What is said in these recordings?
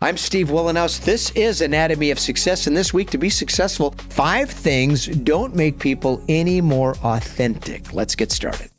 I'm Steve Wohlenhaus. This is Anatomy of Success, and this week, to be successful, 5 things don't make people any more authentic. Let's get started.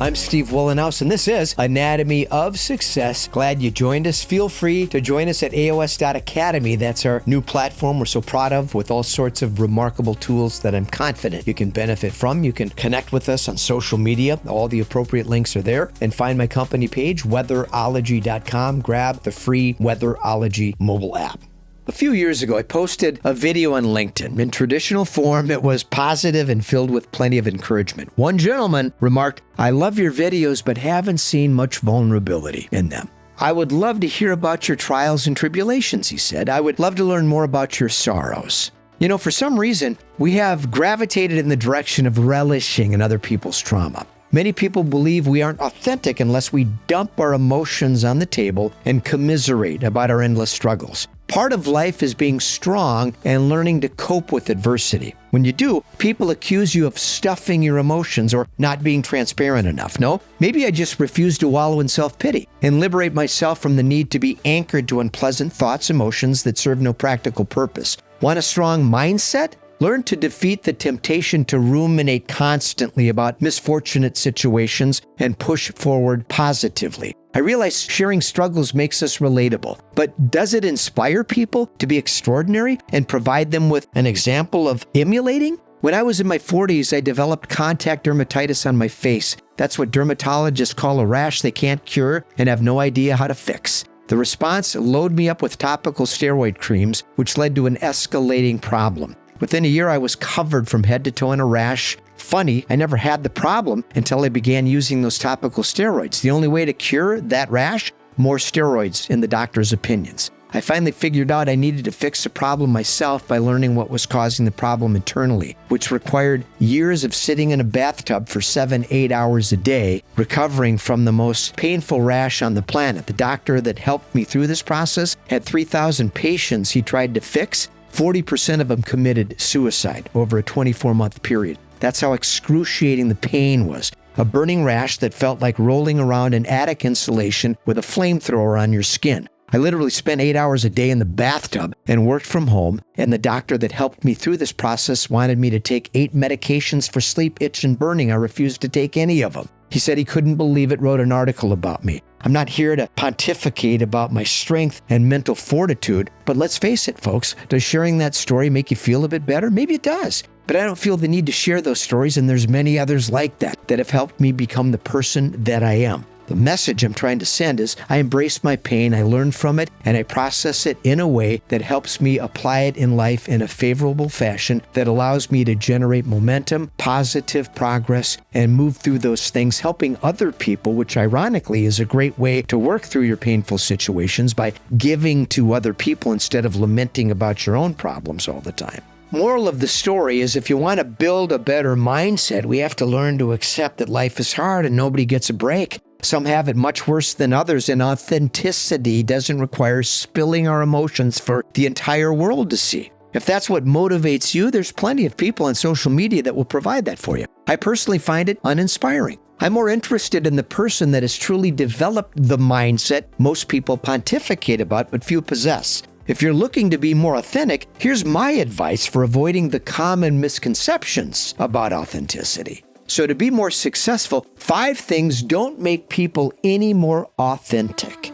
I'm Steve Wohlenhaus, and this is Anatomy of Success. Glad you joined us. Feel free to join us at aos.academy. That's our new platform we're so proud of, with all sorts of remarkable tools that I'm confident you can benefit from. You can connect with us on social media. All the appropriate links are there. And find my company page, weatherology.com. Grab the free Weatherology mobile app. A few years ago, I posted a video on LinkedIn. In traditional form, it was positive and filled with plenty of encouragement. One gentleman remarked, "I love your videos, but haven't seen much vulnerability in them. I would love to hear about your trials and tribulations," he said. "I would love to learn more about your sorrows." You know, for some reason, we have gravitated in the direction of relishing in other people's trauma. Many people believe we aren't authentic unless we dump our emotions on the table and commiserate about our endless struggles. Part of life is being strong and learning to cope with adversity. When you do, people accuse you of stuffing your emotions or not being transparent enough. No, maybe I just refuse to wallow in self-pity and liberate myself from the need to be anchored to unpleasant thoughts, emotions that serve no practical purpose. Want a strong mindset? Learn to defeat the temptation to ruminate constantly about misfortunate situations and push forward positively. I realize sharing struggles makes us relatable, but does it inspire people to be extraordinary and provide them with an example of emulating? When I was in my 40s, I developed contact dermatitis on my face. That's what dermatologists call a rash they can't cure and have no idea how to fix. The response loaded me up with topical steroid creams, which led to an escalating problem. Within a year, I was covered from head to toe in a rash. Funny, I never had the problem until I began using those topical steroids. The only way to cure that rash? More steroids, in the doctor's opinions. I finally figured out I needed to fix the problem myself by learning what was causing the problem internally, which required years of sitting in a bathtub for 7-8 hours a day, recovering from the most painful rash on the planet. The doctor that helped me through this process had 3,000 patients he tried to fix. 40% of them committed suicide over a 24-month period. That's how excruciating the pain was. A burning rash that felt like rolling around in attic insulation with a flamethrower on your skin. I literally spent 8 hours a day in the bathtub and worked from home, and the doctor that helped me through this process wanted me to take 8 medications for sleep, itch, and burning. I refused to take any of them. He said he couldn't believe it, wrote an article about me. I'm not here to pontificate about my strength and mental fortitude, but let's face it, folks, does sharing that story make you feel a bit better? Maybe it does. But I don't feel the need to share those stories, and there's many others like that have helped me become the person that I am. The message I'm trying to send is I embrace my pain, I learn from it, and I process it in a way that helps me apply it in life in a favorable fashion that allows me to generate momentum, positive progress, and move through those things, helping other people, which ironically is a great way to work through your painful situations by giving to other people instead of lamenting about your own problems all the time. Moral of the story is if you want to build a better mindset, we have to learn to accept that life is hard and nobody gets a break. Some have it much worse than others, and authenticity doesn't require spilling our emotions for the entire world to see. If that's what motivates you, there's plenty of people on social media that will provide that for you. I personally find it uninspiring. I'm more interested in the person that has truly developed the mindset most people pontificate about but few possess. If you're looking to be more authentic, here's my advice for avoiding the common misconceptions about authenticity. So to be more successful, 5 things don't make people any more authentic.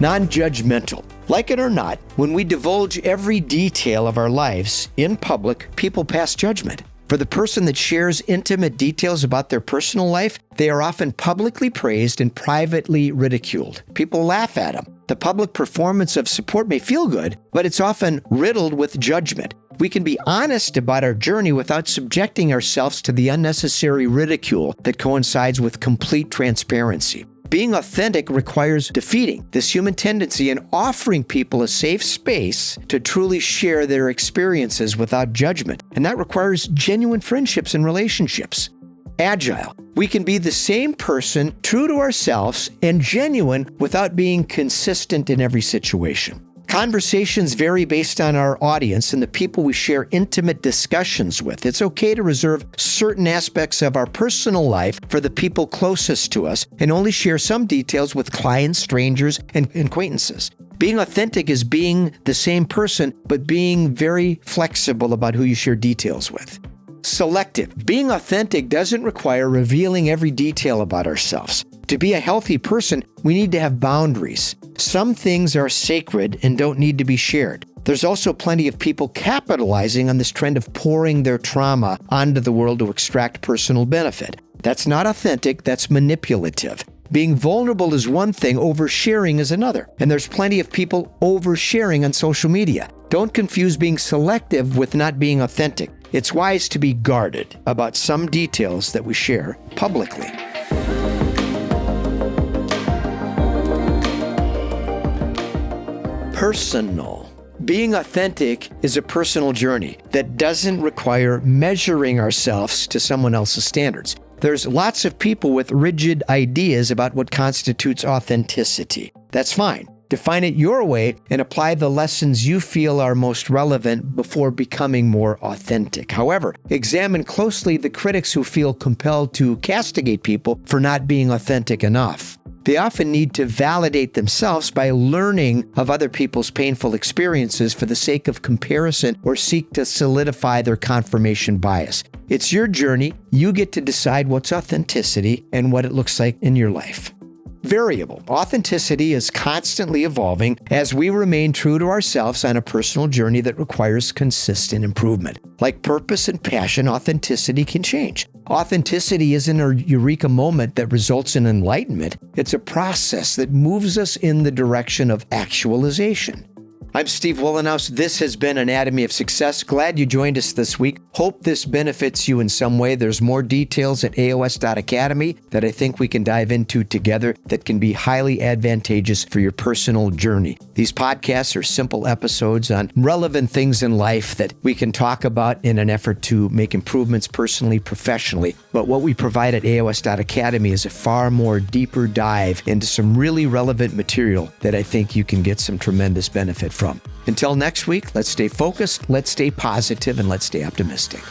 Non-judgmental. Like it or not, when we divulge every detail of our lives in public, people pass judgment. For the person that shares intimate details about their personal life, they are often publicly praised and privately ridiculed. People laugh at them. The public performance of support may feel good, but it's often riddled with judgment. We can be honest about our journey without subjecting ourselves to the unnecessary ridicule that coincides with complete transparency. Being authentic requires defeating this human tendency and offering people a safe space to truly share their experiences without judgment. And that requires genuine friendships and relationships. agile. We can be the same person, true to ourselves and genuine without being consistent in every situation. Conversations vary based on our audience and the people we share intimate discussions with. It's okay to reserve certain aspects of our personal life for the people closest to us and only share some details with clients, strangers, and acquaintances. Being authentic is being the same person, but being very flexible about who you share details with. Selective. Being authentic doesn't require revealing every detail about ourselves. To be a healthy person, we need to have boundaries. Some things are sacred and don't need to be shared. There's also plenty of people capitalizing on this trend of pouring their trauma onto the world to extract personal benefit. That's not authentic, that's manipulative. Being vulnerable is one thing, oversharing is another. And there's plenty of people oversharing on social media. Don't confuse being selective with not being authentic. It's wise to be guarded about some details that we share publicly. Personal. Being authentic is a personal journey that doesn't require measuring ourselves to someone else's standards. There's lots of people with rigid ideas about what constitutes authenticity. That's fine. Define it your way and apply the lessons you feel are most relevant before becoming more authentic. However, examine closely the critics who feel compelled to castigate people for not being authentic enough. They often need to validate themselves by learning of other people's painful experiences for the sake of comparison or seek to solidify their confirmation bias. It's your journey. You get to decide what's authenticity and what it looks like in your life. Variable. Authenticity is constantly evolving as we remain true to ourselves on a personal journey that requires consistent improvement. Like purpose and passion, authenticity can change. Authenticity isn't a eureka moment that results in enlightenment. It's a process that moves us in the direction of actualization. I'm Steve Wohlenhaus. This has been Anatomy of Success. Glad you joined us this week. Hope this benefits you in some way. There's more details at aos.academy that I think we can dive into together that can be highly advantageous for your personal journey. These podcasts are simple episodes on relevant things in life that we can talk about in an effort to make improvements personally, professionally. But what we provide at aos.academy is a far more deeper dive into some really relevant material that I think you can get some tremendous benefit from. Until next week, let's stay focused, let's stay positive, and let's stay optimistic.